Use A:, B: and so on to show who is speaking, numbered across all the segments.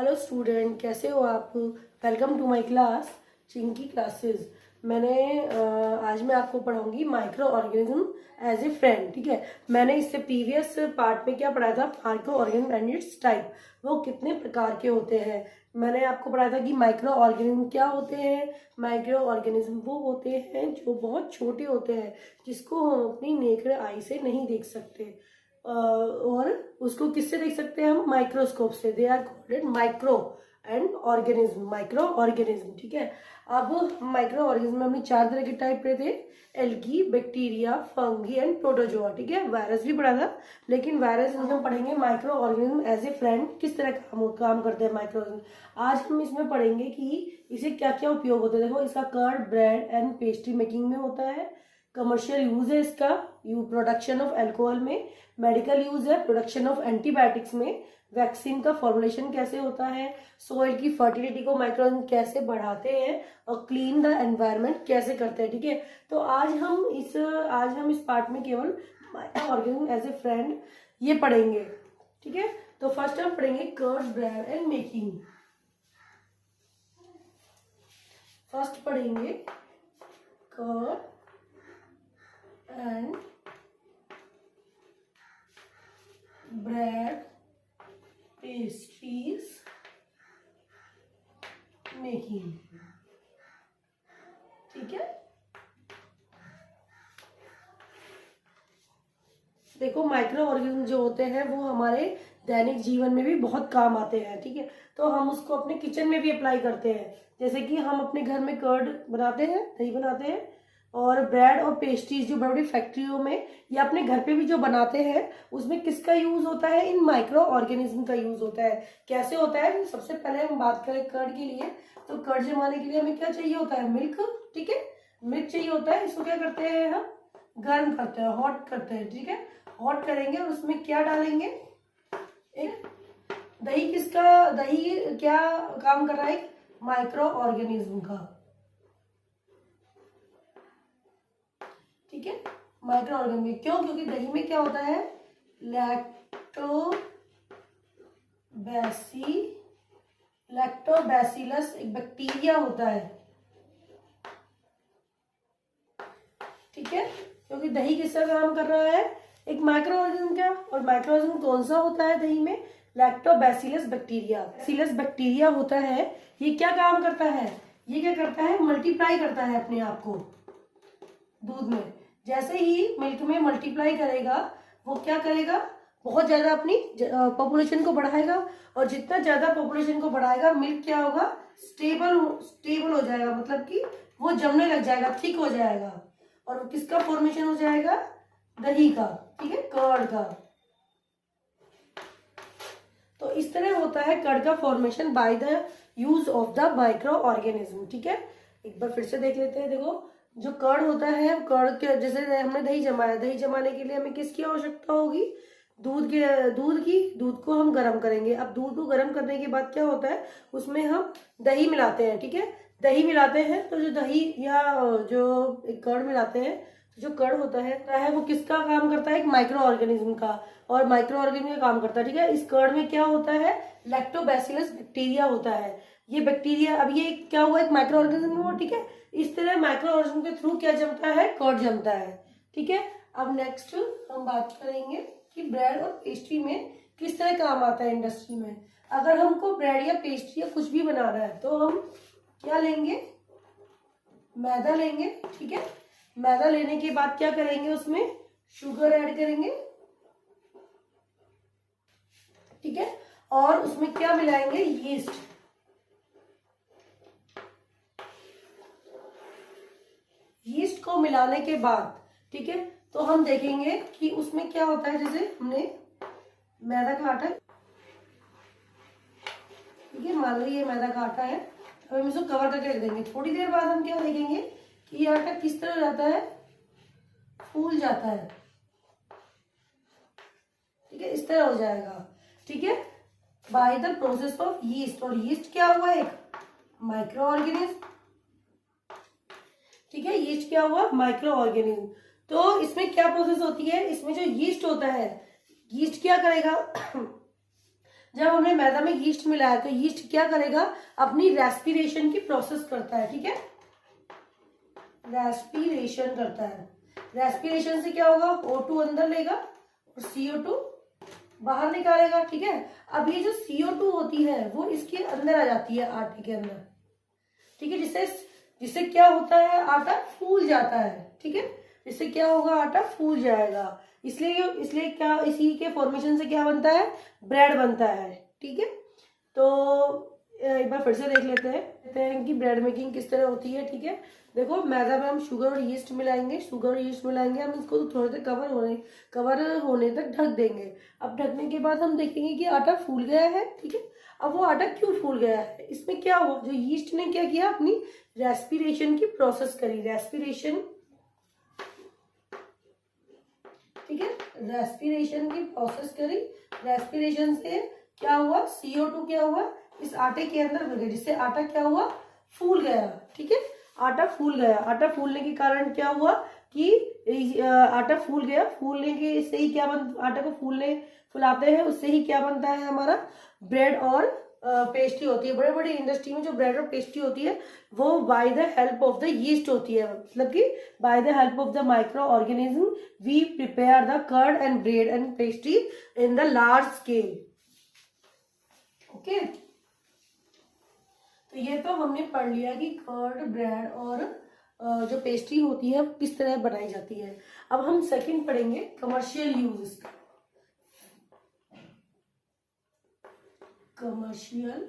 A: Hello student, कैसे हो आप। Welcome to my class Chinki classes. आज मैं आपको पढ़ाऊंगी micro organism as a friend. ठीक है, मैंने इससे प्रीवियस पार्ट में क्या पढ़ा था, micro organism and it's type, वो कितने प्रकार के होते हैं। मैंने आपको पढ़ाया था कि माइक्रो ऑर्गेनिज्म क्या होते हैं। माइक्रो ऑर्गेनिज्म वो होते हैं जो बहुत छोटे होते हैं, जिसको हम अपनी नेकेड आई से नहीं देख सकते, और उसको किससे देख सकते हैं हम, माइक्रोस्कोप से। They are called micro and organism, microorganism. ठीक है, अब माइक्रो ऑर्गेनिज्म में हमने 4 तरह के टाइप पढ़े थे, algae, bacteria, fungi and protozoa. ठीक है, वायरस भी पढ़ा था, लेकिन वायरस में हम पढ़ेंगे micro organism as a friend, किस तरह काम करते हैं माइक्रो ऑर्गेनिज्म। आज हम इसमें पढ़ेंगे कि इसे क्या क्या उपयोग होता है। देखो, इसका curd, bread and pastry making में होता है। कमर्शियल यूज है इसका, प्रोडक्शन ऑफ अल्कोहल में। मेडिकल यूज है, प्रोडक्शन ऑफ एंटीबायोटिक्स में। वैक्सीन का फॉर्मुलेशन कैसे होता है। सॉइल की फर्टिलिटी को माइक्रो कैसे बढ़ाते हैं, और क्लीन द एनवायरनमेंट कैसे करते हैं। ठीक है, तो आज हम इस पार्ट में केवल ऑर्गेनिज्म एज ए फ्रेंड ये पढ़ेंगे। ठीक है, तो फर्स्ट हम पढ़ेंगे curd, bread and making. First पढ़ेंगे curd and bread, pastries making। ठीक है, देखो माइक्रो ऑर्गेनिज्म जो होते हैं वो हमारे दैनिक जीवन में भी बहुत काम आते हैं। ठीक है, तो हम उसको अपने किचन में भी अप्लाई करते हैं। जैसे कि हम अपने घर में कर्ड बनाते हैं, दही बनाते हैं, और ब्रेड और पेस्ट्रीज जो बड़ी बड़ी फैक्ट्रियों में या अपने घर पे भी जो बनाते हैं, उसमें किसका यूज होता है, इन माइक्रो ऑर्गेनिज्म का यूज होता है। कैसे होता है, सबसे पहले हम बात करें कर्ड के लिए, तो कर्ड जमाने के लिए हमें क्या चाहिए होता है, मिल्क। ठीक है, मिल्क चाहिए होता है। इसको क्या करते हैं हम, गर्म करते हैं, हॉट करते हैं। ठीक है, हॉट करेंगे और उसमें क्या डालेंगे, एक दही। दही क्या काम कर रहा है, माइक्रो ऑर्गेनिज्म का। ठीक है, माइक्रो ऑर्गेनिज्म क्यों, क्योंकि दही में क्या होता है, लैक्टोबैसिलस एक बैक्टीरिया होता है। ठीक है, क्योंकि दही किसका काम कर रहा है, एक माइक्रो ऑर्गेनिज्म का। और माइक्रो ऑर्गेनिज्म कौन सा होता है दही में, लैक्टोबैसिलस बैक्टीरिया। बैसिलस बैक्टीरिया होता है, ये क्या काम करता है, ये क्या करता है, मल्टीप्लाई करता है अपने आप को दूध में। जैसे ही मिल्क में मल्टीप्लाई करेगा, वो क्या करेगा, बहुत ज्यादा अपनी पॉपुलेशन को बढ़ाएगा। और जितना ज्यादा पॉपुलेशन को बढ़ाएगा, मिल्क क्या होगा, स्टेबल हो जाएगा, मतलब कि वो जमने लग जाएगा, थिक हो जाएगा। और किसका फॉर्मेशन हो जाएगा, दही का। ठीक है, कर्ड का। तो इस तरह होता है कर्ड का formation by the use of the microorganism. ठीक है, एक बार फिर से देख लेते हैं। देखो, जो कर्ड होता है, कर्ड के जैसे हमने दही जमाया, दही जमाने के लिए हमें किसकी आवश्यकता होगी, दूध को हम गर्म करेंगे। अब दूध को गर्म करने के बाद क्या होता है, उसमें हम दही मिलाते हैं। ठीक है, दही मिलाते हैं, तो जो दही या जो कर्ड मिलाते हैं, तो जो कर्ड होता है वो किसका काम करता है, एक माइक्रो ऑर्गेनिज्म का। और माइक्रो ऑर्गेनिज्म का काम करता है। ठीक है, इस कर्ड में क्या होता है, लैक्टोबैसिलस बैक्टीरिया होता है। ये बैक्टीरिया, अब ये क्या हुआ, एक माइक्रो ऑर्गेनिज्म हुआ। ठीक है, इस तरह माइक्रो ऑर्गेनिज्म के थ्रू क्या जमता है, कर्ड जमता है। ठीक है, अब नेक्स्ट हम बात करेंगे कि ब्रेड और पेस्ट्री में किस तरह काम आता है इंडस्ट्री में। अगर हमको ब्रेड या पेस्ट्री या कुछ भी बनाना है, तो हम क्या लेंगे, मैदा लेंगे। ठीक है, मैदा लेने के बाद क्या करेंगे, उसमें शुगर ऐड करेंगे। ठीक है, और उसमें क्या मिलाएंगे, यीस्ट। यीस्ट को मिलाने के बाद, ठीक है, तो हम देखेंगे कि उसमें क्या होता है। जैसे हमने मैदा का आटा, ठीक है, मान लो ये मैदा का आटा है, अब हम इसको कवर करके रख देंगे। थोड़ी देर बाद हम क्या देखेंगे कि ये आटा किस तरह जाता है, फूल जाता है। ठीक है, इस तरह हो जाएगा। ठीक है, by the process of yeast. और यीस्ट क्या हुआ, एक माइक्रो ऑर्गेनिज्म। ठीक है, यीस्ट क्या हुआ, माइक्रो ऑर्गेनिज्म। तो इसमें क्या प्रोसेस होती है, इसमें जो यीस्ट होता है, यीस्ट क्या करेगा जब हमने मैदा में यीस्ट मिलाया तो यीस्ट क्या करेगा, अपनी रेस्पिरेशन की प्रोसेस करता है, ठीक है, रेस्पिरेशन करता है। रेस्पिरेशन से क्या होगा, O2 अंदर लेगा और CO2 बाहर निकालेगा, ठीक है। अब ये जो CO2 होती है वो इसके अंदर आ जाती है, आटे के अंदर, ठीक है, जिससे क्या होता है, आटा फूल जाता है, ठीक है, जिससे क्या होगा, आटा फूल जाएगा। इसलिए क्या, इसी के फॉर्मेशन से क्या बनता है, ब्रेड बनता है, ठीक है। तो एक बार फिर से देख लेते हैं कि ब्रेड मेकिंग किस तरह होती है, ठीक है। देखो, मैदा में हम शुगर और यीस्ट मिलाएंगे, हम इसको थोड़े देर कवर होने तक ढक देंगे। अब ढकने के बाद हम देखेंगे कि आटा फूल गया है, ठीक है। अब वो आटा क्यों फूल गया है, इसमें क्या हुआ, जो यीस्ट ने क्या किया, अपनी रेस्पिरेशन की प्रोसेस करी, रेस्पिरेशन, ठीक है, रेस्पिरेशन की प्रोसेस करी। रेस्पिरेशन से क्या हुआ, CO2 क्या हुआ, इस आटे के अंदर भर गया, जिससे आटा क्या हुआ, फूल गया, ठीक है। आटा फूल गया, आटा फूलने के कारण क्या हुआ कि आटा फूल गया, फूलने के से ही क्या आटा को फुलाते हैं, उससे ही क्या बनता है, हमारा ब्रेड और पेस्ट्री होती है। बड़े बड़े इंडस्ट्री में जो ब्रेड और पेस्ट्री होती है वो by the help of the yeast होती है, मतलब कि by the help of the microorganism we prepare the curd and bread and pastry in the large scale, okay. तो ये तो हमने पढ़ लिया कि कर्ड, ब्रेड और जो पेस्ट्री होती है किस तरह बनाई जाती है। अब हम सेकंड पढ़ेंगे, कमर्शियल यूज। कमर्शियल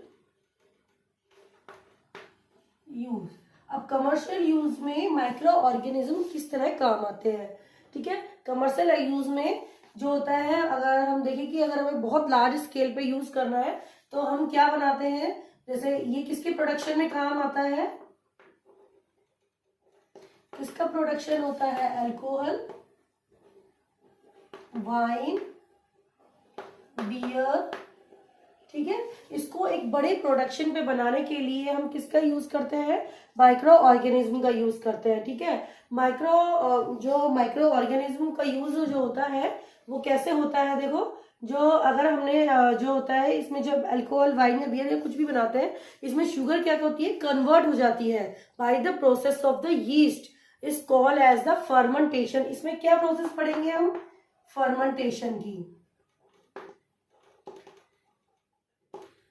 A: यूज, अब कमर्शियल यूज में माइक्रो ऑर्गेनिज्म किस तरह काम आते हैं, ठीक है। कमर्शियल यूज में जो होता है, अगर हम देखें कि अगर हमें बहुत लार्ज स्केल पे यूज करना है तो हम क्या बनाते हैं, जैसे ये किसके प्रोडक्शन में काम आता है, किसका प्रोडक्शन होता है, अल्कोहल, वाइन, बियर, ठीक है। इसको एक बड़े प्रोडक्शन पे बनाने के लिए हम किसका यूज करते हैं, माइक्रो ऑर्गेनिज्म का यूज करते हैं, ठीक है। जो माइक्रो ऑर्गेनिज्म का यूज जो होता है वो कैसे होता है, देखो, जो अगर हमने जो होता है इसमें जब अल्कोहल, वाइन या बियर या कुछ भी बनाते हैं, इसमें शुगर क्या होती है, कन्वर्ट हो जाती है by the process of the yeast is called as the fermentation. इसमें क्या प्रोसेस पढ़ेंगे हम, फर्मेंटेशन की,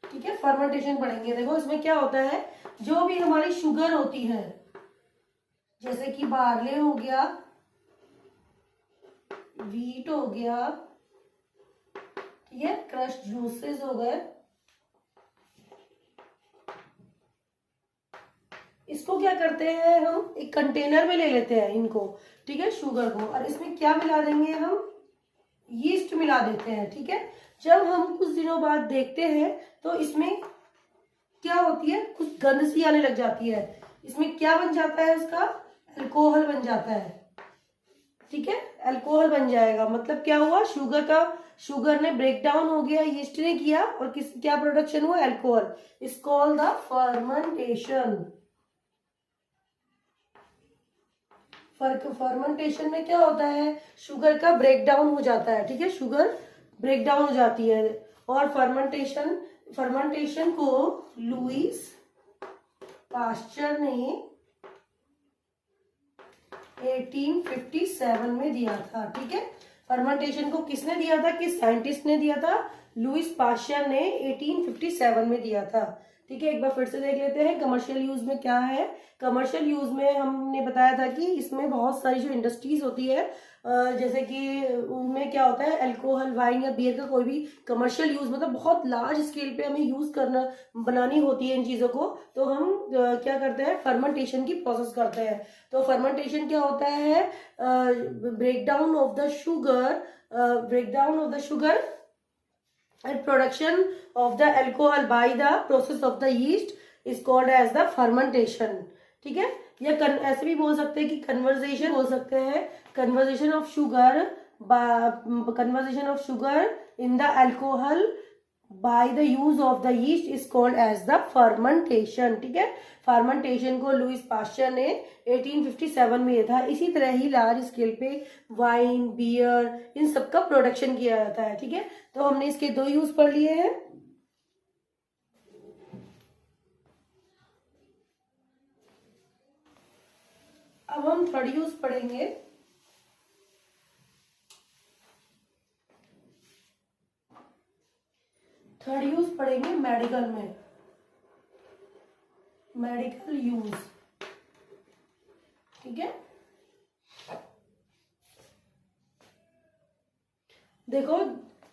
A: ठीक है, फर्मेंटेशन पढ़ेंगे। देखो, इसमें क्या होता है, जो भी हमारी शुगर होती है, जैसे कि बार्ले हो गया, वीट हो गया, ठीक है, क्रश जूसेस हो गए, इसको क्या करते हैं, हम एक कंटेनर में ले लेते हैं इनको, ठीक है, शुगर को, और इसमें क्या मिला देंगे, हम यीस्ट मिला देते हैं, ठीक है। जब हम कुछ दिनों बाद देखते हैं तो इसमें क्या होती है, कुछ गंध सी आने लग जाती है, इसमें क्या बन जाता है, उसका अल्कोहल बन जाता है, ठीक है, अल्कोहल बन जाएगा। मतलब क्या हुआ, शुगर ने ब्रेक डाउन हो गया, यीस्ट ने किया, और क्या प्रोडक्शन हुआ, alcohol, is called the fermentation. Fermentation में क्या होता है, शुगर का ब्रेक डाउन हो जाता है, ठीक है, शुगर ब्रेक डाउन हो जाती है। और फर्मेंटेशन को लुईस पास्चर ने 1857 में दिया था, ठीक है। फर्मेंटेशन को किसने दिया था, किस साइंटिस्ट ने दिया था, लुईस पास्चर ने 1857 में दिया था, ठीक है। एक बार फिर से देख लेते हैं कमर्शियल यूज में क्या है। कमर्शियल यूज में हमने बताया था कि इसमें बहुत सारी जो इंडस्ट्रीज होती है, जैसे कि उनमें क्या होता है, अल्कोहल, वाइन या बियर का कोई भी कमर्शियल यूज, मतलब बहुत लार्ज स्केल पे हमें यूज करना, बनानी होती है इन चीजों को, तो हम क्या करते हैं, फर्मेंटेशन की प्रोसेस करते हैं। तो फर्मेंटेशन क्या होता है, breakdown of the sugar and production of the alcohol by the process of the yeast is called as the fermentation, ठीक है। या ऐसे भी बोल सकते हैं कि कन्वर्जेशन बोल सकते हैं, conversation of sugar in the alcohol by the use of the yeast is called as the fermentation, ठीक है। फर्मेंटेशन को लुईस पास्चर ने 1857 में ये था। इसी तरह ही लार्ज स्केल पे वाइन, बियर, इन सब का प्रोडक्शन किया जाता है, ठीक है। तो हमने इसके दो यूज पढ़ लिए हैं, अब हम थर्ड यूज पढ़ेंगे। थर्ड यूज पढ़ेंगे मेडिकल में, मेडिकल यूज। ठीक है, देखो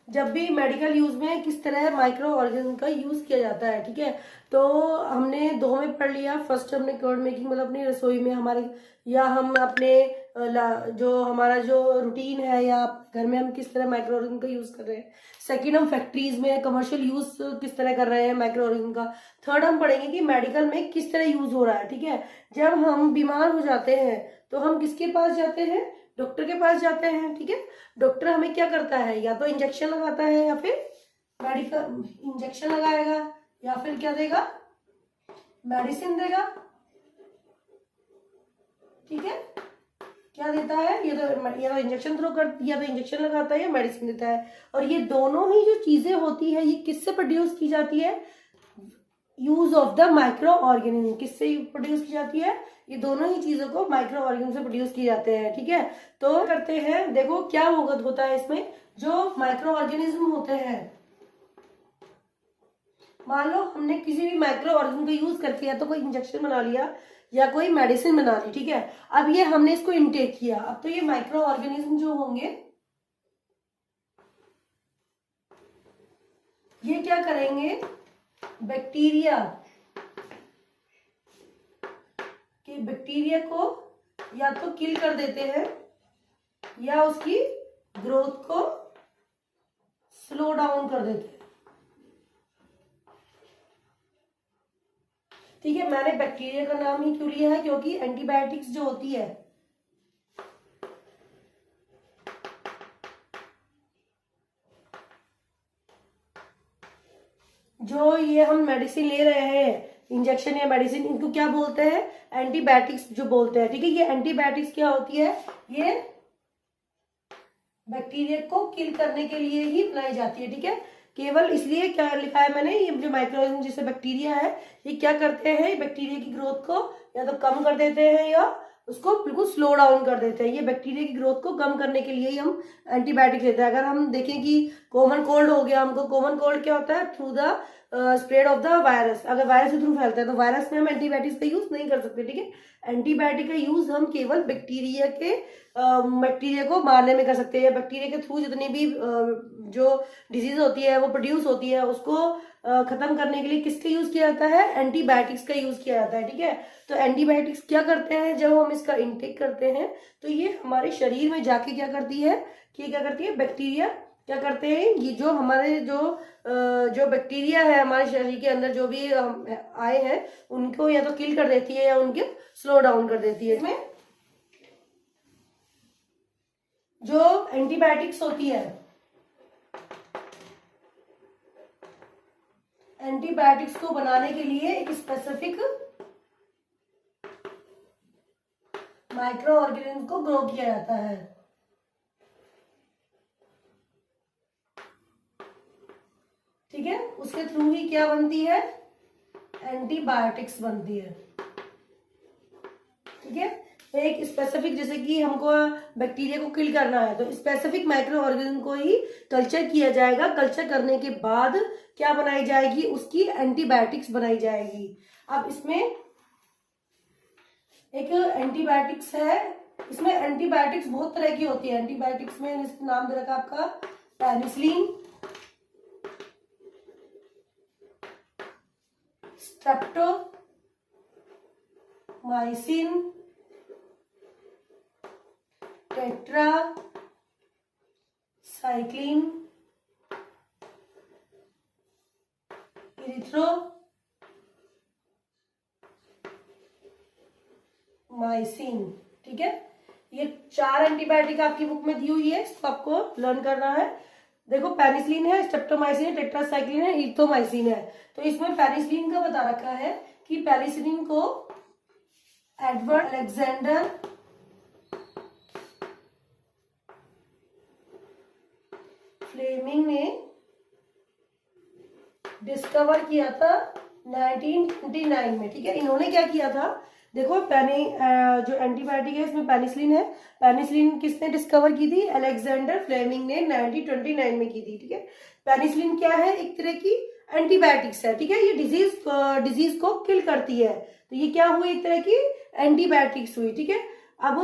A: जब भी मेडिकल यूज में किस तरह माइक्रो ऑर्गेनिज्म का यूज किया जाता है। ठीक है, तो हमने दो में पढ़ लिया। फर्स्ट हमने कर्ड मेकिंग मतलब अपनी रसोई में हमारे, या हम अपने जो हमारा जो रूटीन है या घर में हम किस तरह माइक्रो ऑर्गेनिज्म का यूज कर रहे हैं। सेकंड हम फैक्ट्रीज में कमर्शियल यूज किस तरह कर रहे हैं माइक्रो ऑर्गेनिज्म का। थर्ड हम पढ़ेंगे कि मेडिकल में किस तरह यूज हो रहा है। ठीक है, जब हम बीमार हो जाते हैं तो हम किसके पास जाते हैं, डॉक्टर के पास जाते हैं। ठीक है, डॉक्टर हमें क्या करता है, या तो इंजेक्शन लगाता है या फिर मेडिकल इंजेक्शन लगाएगा, या फिर क्या देगा, मेडिसिन देगा। ठीक है, क्या देता है, या तो इंजेक्शन थ्रो कर, या तो इंजेक्शन लगाता है या मेडिसिन देता है। और ये दोनों ही जो चीजें होती है ये किससे प्रोड्यूस की जाती है, use of the micro organism. किससे प्रोड्यूस की जाती है, ये दोनों ही चीजों को माइक्रो ऑर्गेनिज्म से प्रोड्यूस किए जाते हैं। ठीक है, तो करते हैं, देखो क्या होता है इसमें। जो माइक्रो ऑर्गेनिज्म होते हैं, मान लो हमने किसी भी माइक्रो ऑर्गेनिज्म का यूज करके या तो कोई इंजेक्शन बना लिया या कोई मेडिसिन बना ली। ठीक है, अब ये हमने इसको इनटेक किया, अब तो ये माइक्रो ऑर्गेनिज्म जो होंगे ये क्या करेंगे, बैक्टीरिया को या तो किल कर देते हैं या उसकी ग्रोथ को स्लो डाउन कर देते हैं। ठीक है, मैंने बैक्टीरिया का नाम ही क्यों लिया है, क्योंकि एंटीबायोटिक्स जो होती है जो ये हम मेडिसिन ले रहे हैं, इंजेक्शन या मेडिसिन, इनको क्या बोलते हैं, एंटीबायोटिक्स जो बोलते हैं। ठीक है, ये एंटीबायोटिक्स क्या होती है, ये बैक्टीरिया को किल करने के लिए ही बनाई जाती है। ठीक है, केवल इसलिए क्या लिखा है मैंने, ये जो माइक्रोऑर्गेनिज्म जैसे बैक्टीरिया है ये क्या करते हैं, बैक्टीरिया की ग्रोथ को या तो कम कर देते हैं या उसको बिल्कुल स्लो डाउन कर देते हैं। ये बैक्टीरिया की ग्रोथ को कम करने के लिए ही हम एंटीबायोटिक लेते हैं। अगर हम देखें कि कॉमन कोल्ड हो गया हमको, कॉमन कोल्ड क्या होता है, through the spread of the virus, अगर वायरस के थ्रू फैलता है तो वायरस में हम एंटीबायोटिक्स का यूज नहीं कर सकते। ठीक है, एंटीबायोटिक का यूज हम केवल बैक्टीरिया को मारने में कर सकते हैं। बैक्टीरिया के थ्रू जितनी भी जो डिजीज होती है वो प्रोड्यूस होती है उसको खत्म करने के लिए किसका यूज किया जाता है, एंटीबायोटिक्स का यूज किया जाता है। ठीक है, तो एंटीबायोटिक्स क्या करते हैं, जब हम इसका इंटेक करते हैं तो ये हमारे शरीर में जाके क्या करती है, कि क्या करती है, बैक्टीरिया क्या करते हैं, ये जो हमारे जो बैक्टीरिया है हमारे शरीर के अंदर जो भी आए हैं उनको या तो किल कर देती है या उनके स्लो डाउन कर देती है। इसमें जो एंटीबायोटिक्स होती है, एंटीबायोटिक्स को बनाने के लिए एक स्पेसिफिक माइक्रो ऑर्गेनिज्म को ग्रो किया जाता है। ठीक है, उसके थ्रू ही क्या बनती है, एंटीबायोटिक्स बनती है। ठीक है, एक स्पेसिफिक, जैसे कि हमको बैक्टीरिया को किल करना है तो स्पेसिफिक माइक्रो ऑर्गेनिज्म को ही कल्चर किया जाएगा। कल्चर करने के बाद क्या बनाई जाएगी, उसकी एंटीबायोटिक्स बनाई जाएगी। अब इसमें एक एंटीबायोटिक्स है, इसमें एंटीबायोटिक्स बहुत तरह की होती है। एंटीबायोटिक्स में नाम दे रखा आपका पेनिसिलिन, स्ट्रेप्टोमाइसिन, टेट्रासाइक्लिन, इरिथ्रोमाइसिन। ठीक है, ये 4 एंटीबायोटिक आपकी बुक में दी हुई है, इसको आपको लर्न करना है। देखो पेनिसिलिन है, स्ट्रेप्टोमाइसिन है, टेट्रासाइक्लिन है, इरिथ्रोमाइसिन है। तो इसमें पेनिसिलिन का बता रखा है कि पेनिसिलिन को एडवर्ड अलेक्जेंडर फ्लेमिंग ने डिस्कवर किया था 1929 में। ठीक है, इन्होंने क्या किया था, देखो जो एंटीबायोटिक है इसमें पेनिसिलिन है। पेनिसिलिन किसने डिस्कवर की थी? अलेक्जेंडर फ्लेमिंग ने 1929 में की थी, ठीक है। पेनिसिलिन क्या है? एक तरह की एंटीबायोटिक्स है, ठीक है। ये डिजीज को किल करती है, तो ये क्या हुई? एक तरह की एंटीबायोटिक्स हुई, ठीक है। अब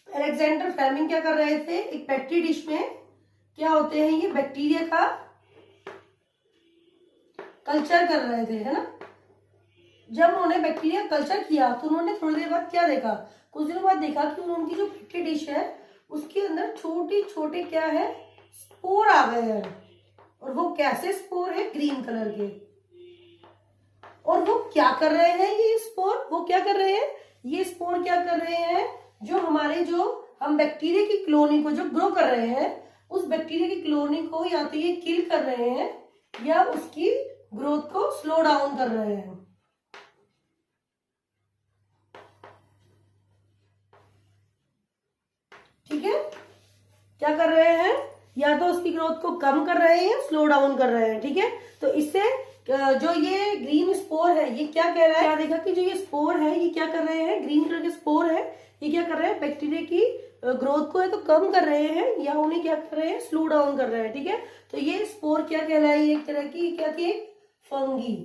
A: अलेक्जेंडर फ्लेमिंग क्या कर रहे थे? एक पेट्री डिश में क्या होते हैं, ये बैक्टीरिया का कल्चर कर रहे थे, है ना। जब उन्होंने बैक्टीरिया कल्चर किया तो उन्होंने थोड़ी देर बाद क्या देखा? कुछ दिनों बाद देखा कि उनकी जो पेट्री डिश है उसके अंदर छोटे छोटे क्या है? स्पोर आ गए हैं। और वो कैसे स्पोर है? ग्रीन कलर के। और वो क्या कर रहे हैं? ये स्पोर वो क्या कर रहे हैं? ये स्पोर क्या कर रहे हैं? जो हम बैक्टीरिया की कॉलोनी को जो ग्रो कर रहे हैं, उस बैक्टीरिया की कॉलोनी को या तो ये किल कर रहे हैं या उसकी ग्रोथ को स्लो डाउन कर रहे हैं। ठीक है, क्या कर रहे हैं? या तो उसकी ग्रोथ को कम कर रहे हैं, स्लो डाउन कर रहे हैं, ठीक है। तो इससे जो ये ग्रीन स्पोर है ये क्या कह रहा है? क्या देखा कि जो ये स्पोर है ये क्या कर रहे हैं? ग्रीन कलर के स्पोर है, ये क्या कर रहे हैं? बैक्टीरिया की ग्रोथ को है तो कम कर रहे हैं या उन्हें क्या कर रहे हैं? स्लो डाउन कर रहे हैं, ठीक है। तो ये स्पोर क्या कहलाए? एक तरह की क्या थी? फंगी,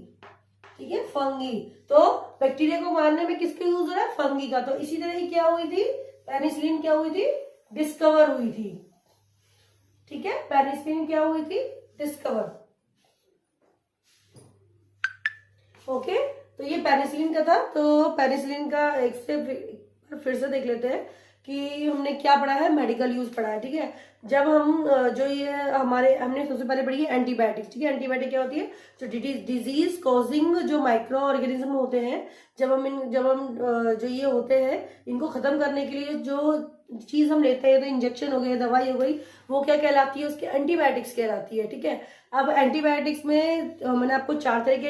A: ठीक है, फंगी। तो बैक्टीरिया को मारने में किसका यूज हो रहा है? फंगी का। तो इसी तरह ही क्या हुई थी? पेनिसिलिन क्या हुई थी? डिस्कवर हुई थी, ठीक है। पेनिसिलिन क्या हुई थी? डिस्कवर। ओके, तो ये पेनिसिलिन का था। तो पेनिसिलिन का फिर से देख लेते हैं कि हमने क्या पढ़ा है, मेडिकल यूज पढ़ा है, ठीक है। जब हम जो ये हमने सबसे पहले पढ़ी है एंटीबायोटिक्स, ठीक है। एंटीबायोटिक क्या होती है? जो डिजीज कॉजिंग जो माइक्रो ऑर्गेनिज्म होते हैं, जब हम जो ये होते हैं इनको खत्म करने के लिए जो चीज हम लेते हैं, तो इंजेक्शन हो गए, दवाई हो गई, वो क्या कहलाती है? उसकी एंटीबायोटिक्स कहलाती है, ठीक है। अब एंटीबायोटिक्स में मैंने आपको चार तरह की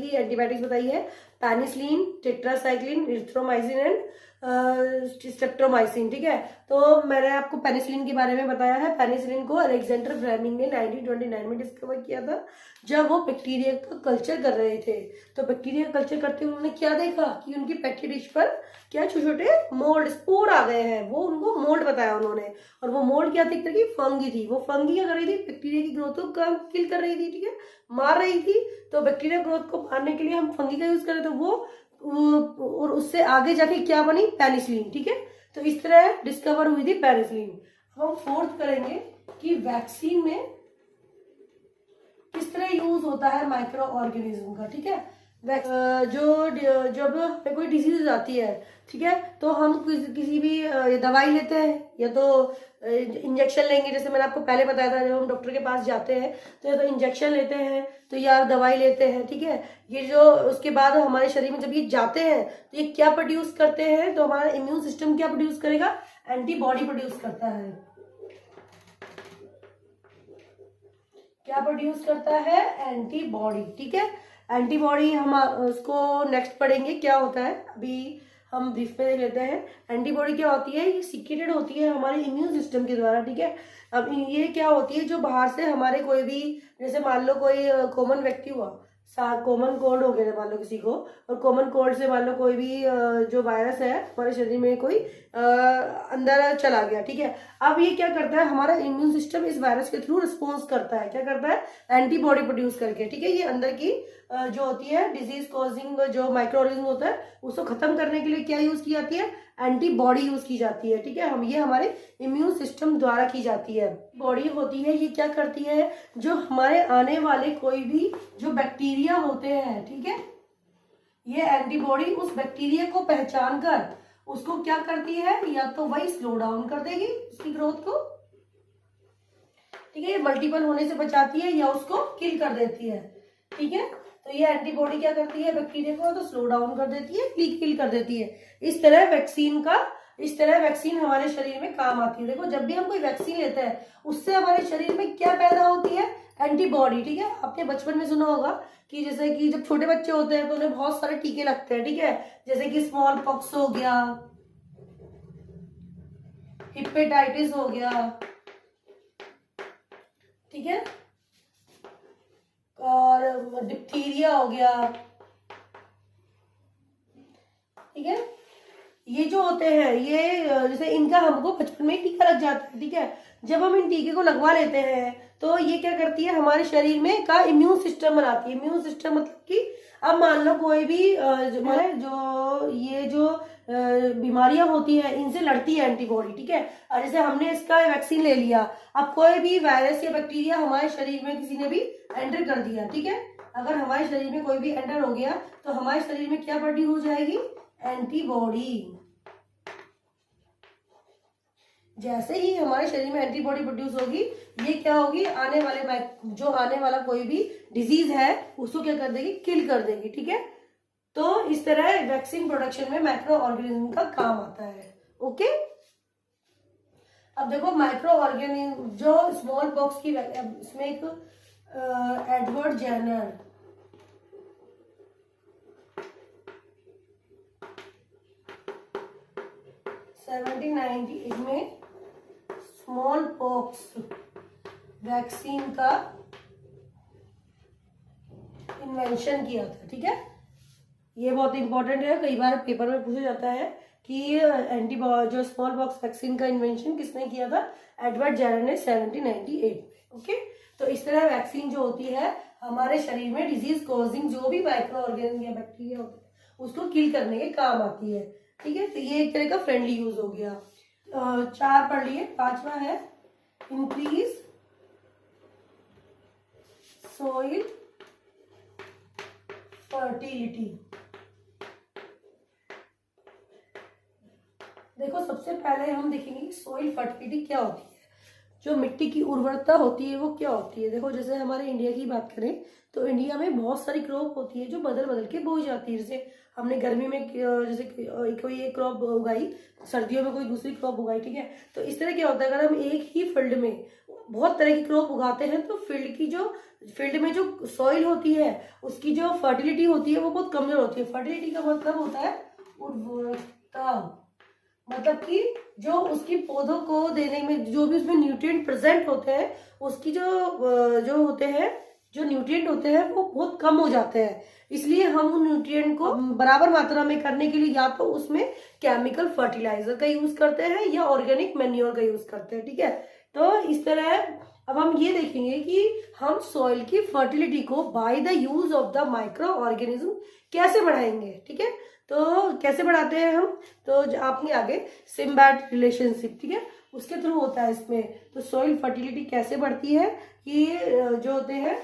A: एंटीबायोटिक्स बताई है। Penicillin, tetracycline, erythromycin and streptomycin, ठीक है। तो मैंने आपको पेनिसिलिन के बारे में बताया है। पेनिसिलिन को अलेक्जेंडर फ्लेमिंग ने 1929 में डिस्कवर किया था, जब वो बैक्टीरिया का कल्चर कर रहे थे। तो बैक्टीरिया कल्चर करते हुए उन्होंने क्या देखा कि उनकी पेट्री डिश पर क्या छोटे छोटे मोल्ड स्पोर आ गए हैं। वो उनको मोल्ड बताया उन्होंने, और वो मोल्ड क्या थी? एक तरह की फंगी थी। वो फंगी क्या कर रही थी? बैक्टीरिया की ग्रोथ को किल कर रही थी, ठीक है, मार रही थी। तो बैक्टीरिया ग्रोथ को मारने के लिए हम फंगी का यूज कर रहे थे, और उससे आगे जाके क्या बनी? पेनिसिलिन, ठीक है। तो इस तरह डिस्कवर हुई थी पेनिसिलिन। अब हम फोर्थ करेंगे कि वैक्सीन में किस तरह यूज होता है माइक्रो ऑर्गेनिज्म का, ठीक है। जब हमें कोई डिजीज आती है, ठीक है, तो हम किसी भी दवाई लेते हैं या तो इंजेक्शन लेंगे। जैसे मैंने आपको पहले बताया था, जब हम डॉक्टर के पास जाते हैं तो या तो इंजेक्शन लेते हैं तो या दवाई लेते हैं, ठीक है। ये जो उसके बाद हमारे शरीर में जब ये जाते हैं तो ये क्या प्रोड्यूस करते हैं? तो हमारा इम्यून सिस्टम क्या प्रोड्यूस करेगा? एंटीबॉडी प्रोड्यूस करता है। क्या प्रोड्यूस करता है? एंटीबॉडी, ठीक है। एंटीबॉडी हम उसको नेक्स्ट पढ़ेंगे क्या होता है, अभी हम ब्रीफ में देख लेते हैं। एंटीबॉडी क्या होती है? ये सीक्रेटेड होती है हमारे इम्यून सिस्टम के द्वारा, ठीक है। अब ये क्या होती है? जो बाहर से हमारे कोई भी, जैसे मान लो कोई कॉमन व्यक्ति हुआ, कॉमन कोल्ड हो गया मान लो किसी को, और कॉमन कोल्ड से मान लो कोई भी जो वायरस है हमारे शरीर में कोई अंदर चला गया, ठीक है। अब ये क्या करता है? हमारा इम्यून सिस्टम इस वायरस के थ्रू रिस्पॉन्स करता है। क्या करता है? एंटीबॉडी प्रोड्यूस करके, ठीक है। ये अंदर की जो होती है डिजीज कॉजिंग जो माइक्रो ऑर्गेनिज्म होता है उसको खत्म करने के लिए क्या यूज की जाती है? एंटीबॉडी यूज की जाती है, ठीक है। ये हमारे इम्यून सिस्टम द्वारा की जाती है। बॉडी होती है ये क्या करती है? जो हमारे आने वाले कोई भी जो बैक्टीरिया होते हैं, ठीक है, ये एंटीबॉडी उस बैक्टीरिया को पहचान कर उसको क्या करती है? या तो वही स्लो डाउन कर देगी उसकी ग्रोथ को, ठीक है, ये मल्टीपल होने से बचाती है, या उसको किल कर देती है, ठीक है। तो ये एंटीबॉडी क्या करती है? बैक्टीरिया को तो स्लो डाउन कर देती है, किल कर देती है। इस तरह वैक्सीन हमारे शरीर में काम आती है। देखो, जब भी हम कोई वैक्सीन लेते हैं उससे हमारे शरीर में क्या पैदा होती है? एंटीबॉडी, ठीक है। आपने बचपन में सुना होगा कि जैसे कि जब छोटे बच्चे होते हैं तो उन्हें बहुत सारे टीके लगते हैं, ठीक है। जैसे कि स्मॉल पॉक्स हो गया, हिपेटाइटिस हो गया, ठीक है, और डिप्थीरिया हो गया, ठीक है। ये जो होते हैं ये जैसे इनका हमको बचपन में ही टीका लग जाता है, ठीक है। जब हम इन टीके को लगवा लेते हैं तो ये क्या करती है, हमारे शरीर में का इम्यून सिस्टम बनाती है। इम्यून सिस्टम मतलब कि अब मान लो कोई भी जो बीमारियां होती है इनसे लड़ती है एंटीबॉडी, ठीक है। और जैसे हमने इसका वैक्सीन ले लिया, अब कोई भी वायरस या बैक्टीरिया हमारे शरीर में किसी ने भी एंटर कर दिया, ठीक है। अगर हमारे शरीर में कोई भी एंटर हो गया तो हमारे शरीर में क्या प्रोड्यूस हो जाएगी, एंटीबॉडी। जैसे ही हमारे शरीर में एंटीबॉडी प्रोड्यूस होगी, ये क्या होगी, आने वाला कोई भी डिजीज है उसको क्या कर देगी, किल कर देगी, ठीक है। तो इस तरह वैक्सीन प्रोडक्शन में माइक्रो ऑर्गेनिज्म का काम आता है। ओके, अब देखो माइक्रो ऑर्गेनिज्म जो स्मॉल पॉक्स की, इसमें एक एडवर्ड जेनर में स्मॉल पॉक्स वैक्सीन का इन्वेंशन किया था, ठीक है। ये बहुत इंपॉर्टेंट है, कई बार पेपर में पूछा जाता है कि जो स्मॉल पॉक्स वैक्सीन का इन्वेंशन किसने किया था, एडवर्ड जेनर ने 1798 में। ओके, तो इस तरह वैक्सीन जो होती है हमारे शरीर में डिजीज कॉजिंग जो भी माइक्रो ऑर्गेनिज्म या बैक्टीरिया होते हैं उसको किल करने के काम आती है, ठीक है। तो ये एक तरह का फ्रेंडली यूज हो गया। 4 पढ़ लिए, 5वां है इंक्रीज सोइल फर्टिलिटी। देखो सबसे पहले हम देखेंगे कि सोइल फर्टिलिटी क्या होती है, जो मिट्टी की उर्वरता होती है वो क्या होती है। देखो जैसे हमारे इंडिया की बात करें तो इंडिया में बहुत सारी क्रॉप होती है जो बदल बदल के बोई जाती है। जैसे हमने गर्मी में जैसे कोई एक क्रॉप उगाई, सर्दियों में कोई दूसरी क्रॉप उगाई, ठीक है। तो इस तरह क्या होता है, अगर हम एक ही फील्ड में बहुत तरह की क्रॉप उगाते हैं तो फील्ड में जो सॉइल होती है उसकी जो फर्टिलिटी होती है वो बहुत कमजोर होती है। फर्टिलिटी का मतलब होता है उर्वरता, मतलब कि जो उसकी पौधों को देने में जो भी उसमें न्यूट्रिएंट प्रेजेंट होते हैं उसकी जो न्यूट्रिएंट होते हैं वो बहुत कम हो जाते हैं। इसलिए हम उन न्यूट्रिएंट को बराबर मात्रा में करने के लिए या तो उसमें केमिकल फर्टिलाइजर का यूज करते हैं या ऑर्गेनिक मैन्योर का यूज करते हैं, ठीक है। तो इस तरह अब हम ये देखेंगे कि हम सॉइल की फर्टिलिटी को by the use of the micro organism कैसे बढ़ाएंगे, ठीक है। तो कैसे बढ़ाते हैं हम, तो आपने आगे सिम्बायोटिक रिलेशनशिप, ठीक है, उसके थ्रू होता है इसमें। तो सॉइल फर्टिलिटी कैसे बढ़ती है कि जो होते हैं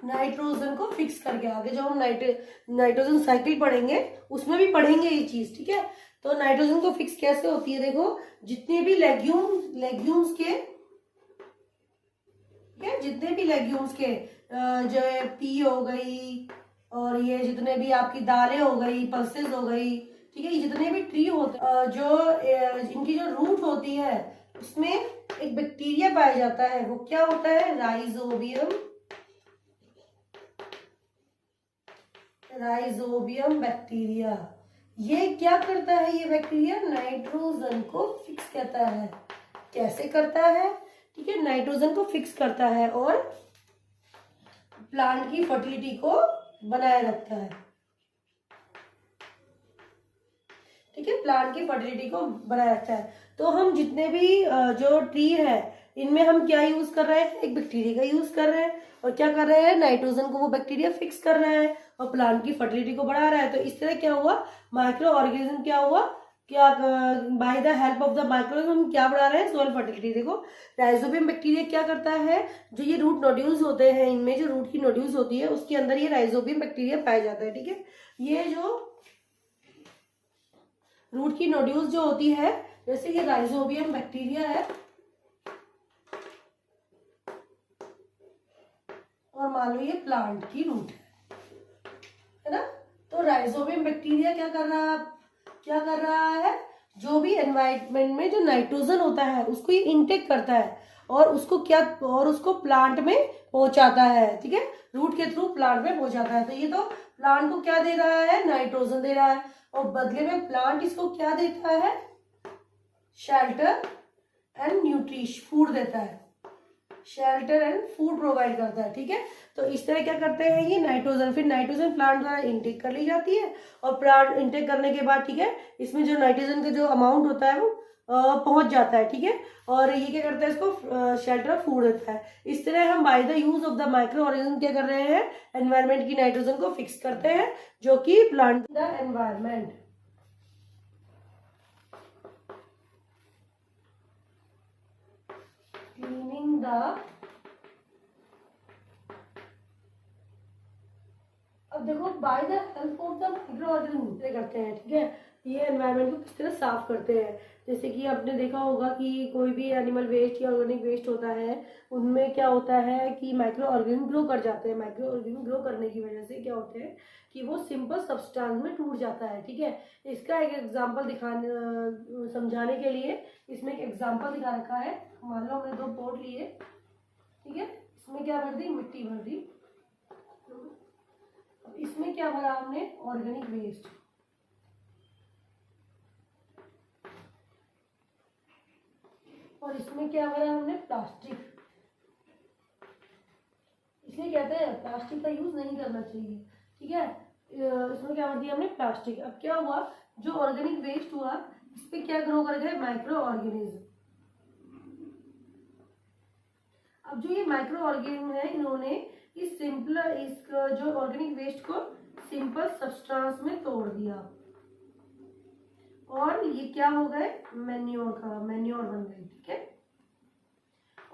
A: नाइट्रोजन को फिक्स करके, आगे जो हम नाइट्रोजन साइकिल पढ़ेंगे उसमें भी पढ़ेंगे ये चीज, ठीक है। तो नाइट्रोजन को फिक्स कैसे होती है, देखो जितने भी लेग्यूम्स के, ठीक है, जितने भी लेग्यूम्स के जो है पी हो गई और ये जितने भी आपकी दालें हो गई, पल्सेस हो गई, ठीक है, ये जितने भी ट्री होते जो इनकी जो रूट होती है उसमें एक बैक्टीरिया पाया जाता है, वो क्या होता है, राइजोबियम बैक्टीरिया। ये क्या करता है, ये बैक्टीरिया नाइट्रोजन को फिक्स करता है। कैसे करता है, ठीक है, नाइट्रोजन को फिक्स करता है और प्लांट की फर्टिलिटी को बनाए रखता है, ठीक है, प्लांट की फर्टिलिटी को बनाए रखता है। तो हम जितने भी जो ट्री है इनमें हम क्या यूज कर रहे हैं, एक बैक्टीरिया का यूज कर रहे हैं और क्या कर रहे हैं, नाइट्रोजन को वो बैक्टीरिया फिक्स कर रहा है और प्लांट की फर्टिलिटी को बढ़ा रहा है। तो इस तरह क्या हुआ, माइक्रो ऑर्गेनिज्म क्या हुआ, क्या bye the help of the microorganism हम क्या बढ़ा रहे हैं, सॉइल फर्टिलिटी। देखो राइजोबियम बैक्टीरिया क्या करता है, जो ये रूट नोड्यूल्स होते हैं इनमें जो रूट की नोड्यूल्स होती है उसके अंदर ये राइजोबियम बैक्टीरिया पाया जाता है, ठीक है। ये जो रूट की नोड्यूल्स जो होती है, जैसे ये राइजोबियम बैक्टीरिया है और मान लो ये प्लांट की रूट है ना। तो राइजोबियम बैक्टीरिया क्या कर रहा है, जो भी एनवायरनमेंट में जो नाइट्रोजन होता है उसको ये इनटेक करता है और उसको प्लांट में पहुंचाता है, ठीक है, रूट के थ्रू प्लांट में पहुंचाता है। तो ये तो प्लांट को क्या दे रहा है, नाइट्रोजन दे रहा है और बदले में प्लांट इसको क्या देता है, शेल्टर एंड न्यूट्रिश फूड देता है, शेल्टर एंड फूड प्रोवाइड करता है, ठीक है। तो इस तरह क्या करते हैं ये नाइट्रोजन, फिर नाइट्रोजन प्लांट द्वारा इनटेक कर ली जाती है और प्लांट इनटेक करने के बाद, ठीक है, इसमें जो नाइट्रोजन का जो अमाउंट होता है वो पहुंच जाता है, ठीक है। और ये क्या करता है, इसको शेल्टर ऑफ फूड देता है। इस तरह हम by the use of the micro organism क्या कर रहे हैं, एनवायरमेंट की नाइट्रोजन को फिक्स करते हैं, जो कि plant the environment. Cleaning the, अब देखो bye the help of the micro organism करते हैं, ठीक है। ये एनवायरनमेंट को किस तरह साफ करते हैं, जैसे कि आपने देखा होगा कि कोई भी एनिमल वेस्ट या ऑर्गेनिक वेस्ट होता है, उनमें क्या होता है कि माइक्रो ऑर्गेनिज्म ग्रो कर जाते हैं। माइक्रो ऑर्गेनिज्म ग्रो करने की वजह से क्या होते हैं कि वो सिंपल सब्सटेंस में टूट जाता है, ठीक है। इसका एक एग्जांपल दिखाने समझाने के लिए इसमें एक एग्जांपल दिखा रखा है। मान लो हमने 2 पॉट लिए, ठीक है, इसमें क्या भर दी, मिट्टी भर दी। इसमें क्या भरा हमने, ऑर्गेनिक वेस्ट, और इसमें क्या भरा हमने, प्लास्टिक। इसलिए कहते हैं प्लास्टिक का यूज नहीं करना चाहिए, ठीक है। इसमें क्या भर दिया हमने, प्लास्टिक। अब क्या हुआ, जो ऑर्गेनिक वेस्ट हुआ इस पे क्या ग्रो कर गए, माइक्रो ऑर्गेनिज्म। अब जो ये माइक्रो ऑर्गेनिज्म है, इन्होंने इस जो ऑर्गेनिक वेस्ट को सिंपल सब्सटेंस में तोड़ दिया और ये क्या हो गए, मैन्योर बन गए, ठीक है।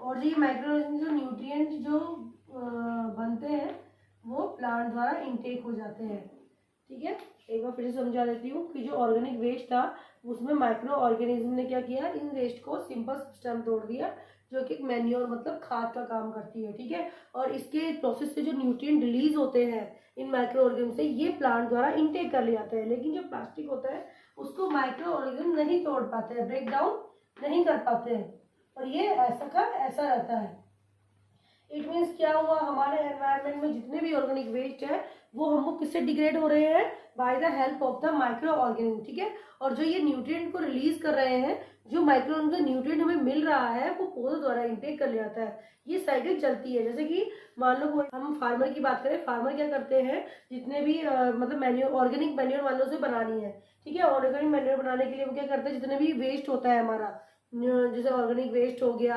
A: और ये माइक्रो ऑर्गेनिज्म जो न्यूट्रिएंट जो बनते हैं वो प्लांट द्वारा इनटेक हो जाते हैं, ठीक है। एक बार फिर से समझा देती हूँ कि जो ऑर्गेनिक वेस्ट था उसमें माइक्रो ऑर्गेनिज्म ने क्या किया, इन वेस्ट को सिंपल सब्सटेंस तोड़ दिया, जो कि मैन्योर मतलब खाद का काम करती है, ठीक है। और इसके प्रोसेस से जो न्यूट्रिएंट रिलीज होते हैं इन माइक्रो ऑर्गेनिज्म से, ये प्लांट द्वारा इनटेक कर लिया जाता है। लेकिन जो प्लास्टिक होता है उसको माइक्रो ऑर्गेनिज्म नहीं तोड़ पाते हैं, ब्रेक डाउन नहीं कर पाते हैं, और ये ऐसा का ऐसा रहता है। इट मीन्स क्या हुआ, हमारे एनवायरनमेंट में जितने भी ऑर्गेनिक वेस्ट है वो हमको किससे डिग्रेड हो रहे हैं, bye the help of the microorganism, ठीक है। और जो ये न्यूट्रिएंट को रिलीज कर रहे हैं, जो माइक्रो न्यूट्रिएंट हमें मिल रहा है वो पौधों द्वारा इनटेक कर लिया जाता है। ये साइकिल चलती है। जैसे कि मान लो हम फार्मर की बात करें, फार्मर क्या करते हैं, जितने भी मतलब मैन्योर, ऑर्गेनिक मैन्योर मान लो से बनानी है, ठीक है। ऑर्गेनिक मैन्योर बनाने के लिए वो क्या करते हैं, जितने भी वेस्ट होता है हमारा, जैसे ऑर्गेनिक वेस्ट हो गया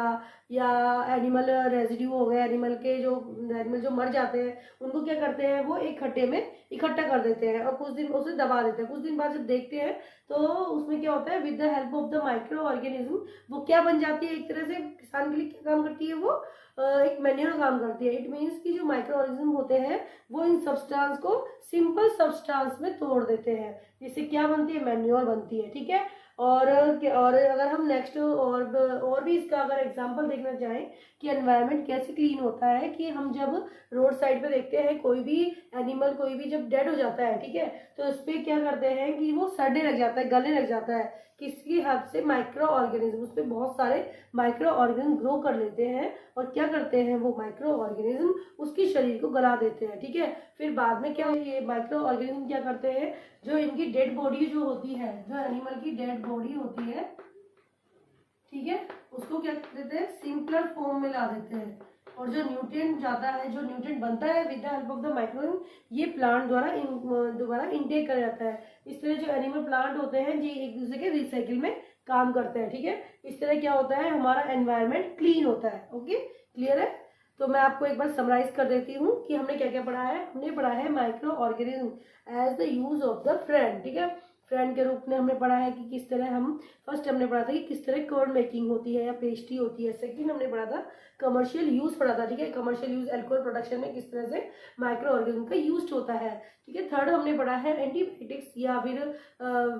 A: या एनिमल रेजिड्यू हो गया, एनिमल जो मर जाते हैं उनको क्या करते हैं, वो एक खड्डे में इकट्ठा कर देते हैं और कुछ दिन उसे दबा देते हैं। कुछ दिन बाद जब देखते हैं तो उसमें क्या होता है, with the help of the micro organism वो क्या बन जाती है, एक तरह से किसान के लिए क्या काम करती है, वो एक मैन्योर काम करती है। इट मीन्स कि जो माइक्रो ऑर्गेनिज्म होते हैं वो इन सब्सटेंस को सिंपल सब्सटेंस में तोड़ देते हैं, जिससे क्या बनती है, मैन्योर बनती है, ठीक है। और अगर हम नेक्स्ट और भी इसका अगर एग्जांपल देखना चाहें कि एनवायरनमेंट कैसे क्लीन होता है, कि हम जब रोड साइड पे देखते हैं कोई भी एनिमल, कोई भी जब डेड हो जाता है, ठीक है, तो उस पर क्या करते हैं कि वो सड़ने लग जाता है, गलने लग जाता है, किसकी हेल्प से, माइक्रो ऑर्गेनिज्म। उस पर बहुत सारे माइक्रो ऑर्गेनिज्म ग्रो कर लेते हैं और क्या करते हैं, वो माइक्रो ऑर्गेनिज्म उसकी शरीर को गला देते हैं, ठीक है। फिर बाद में क्या, ये माइक्रो ऑर्गेनिज्म क्या करते हैं, जो इनकी डेड बॉडी जो होती है, जो एनिमल की डेड बॉडी होती है, ठीक है, उसको क्या कर देते हैं, सिंपलर फॉर्म में ला देते हैं, और जो न्यूट्रिएंट जाता है, जो न्यूट्रिएंट बनता है with the help of the micro, ये प्लांट द्वारा दोबारा इनटेक कर जाता है। इस तरह जो एनिमल प्लांट होते हैं ये एक दूसरे के रिसाइकिल में काम करते हैं, ठीक है। इस तरह क्या होता है, हमारा एनवायरनमेंट क्लीन होता है। ओके, क्लियर है। तो मैं आपको एक बार समराइज कर देती हूँ कि हमने क्या क्या पढ़ा है। हमने पढ़ा है micro organism as the use of the friend, ठीक है। फ्रेंड के रूप में हमने पढ़ा है कि किस तरह हम, फर्स्ट हमने पढ़ा था कि किस तरह कर्ड मेकिंग होती है या पेस्ट्री होती है। सेकंड हमने पढ़ा था कमर्शियल यूज पढ़ा था, ठीक है, कमर्शियल यूज अल्कोहल प्रोडक्शन में किस तरह से माइक्रो ऑर्गेनिज्म का यूज होता है, ठीक है। थर्ड हमने पढ़ा है एंटीबायोटिक्स या फिर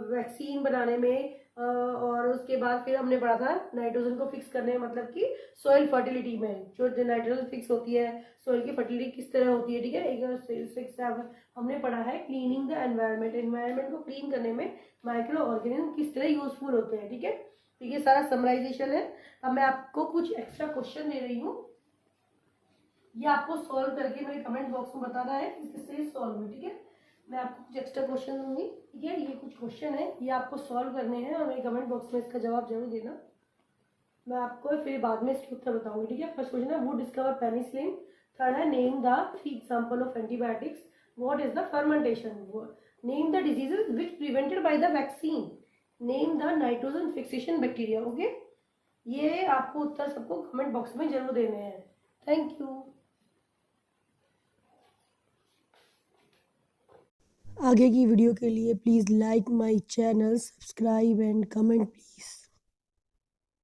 A: वैक्सीन बनाने में, और उसके बाद फिर हमने पढ़ा था नाइट्रोजन को फिक्स करने में, मतलब कि सॉइल फर्टिलिटी में जो नाइट्रोजन फिक्स होती है, सॉइल की फर्टिलिटी किस तरह होती है, ठीक है। एक हमने पढ़ा है क्लीनिंग द एनवायरनमेंट, एनवायरनमेंट को क्लीन करने में माइक्रो ऑर्गेनिज्म किस तरह यूजफुल होते हैं, ठीक है। तो ये सारा समराइजेशन है। अब मैं आपको कुछ एक्स्ट्रा क्वेश्चन दे रही हूँ, ये आपको सॉल्व करके मेरे कमेंट बॉक्स में बताना है कि किससे सॉल्व हुई, ठीक है। मैं आपको कुछ एक्स्ट्रा क्वेश्चन दूंगी, ठीक है। ये कुछ क्वेश्चन है, ये आपको सॉल्व करने हैं और मेरे कमेंट बॉक्स में इसका जवाब जरूर देना। मैं आपको फिर बाद में इसके उत्तर बताऊंगी, ठीक है। फर्स्ट क्वेश्चन है वो डिस्कवर पेनिसिलिन। थर्ड है name the 3 example of antibiotics. What is the fermentation. Name the diseases which prevented by the vaccine. Name the nitrogen fixation bacteria. Okay, ये आपको उत्तर सबको कमेंट बॉक्स में जरूर देने हैं। Thank you. आगे की वीडियो के लिए please like my channel, subscribe and comment please.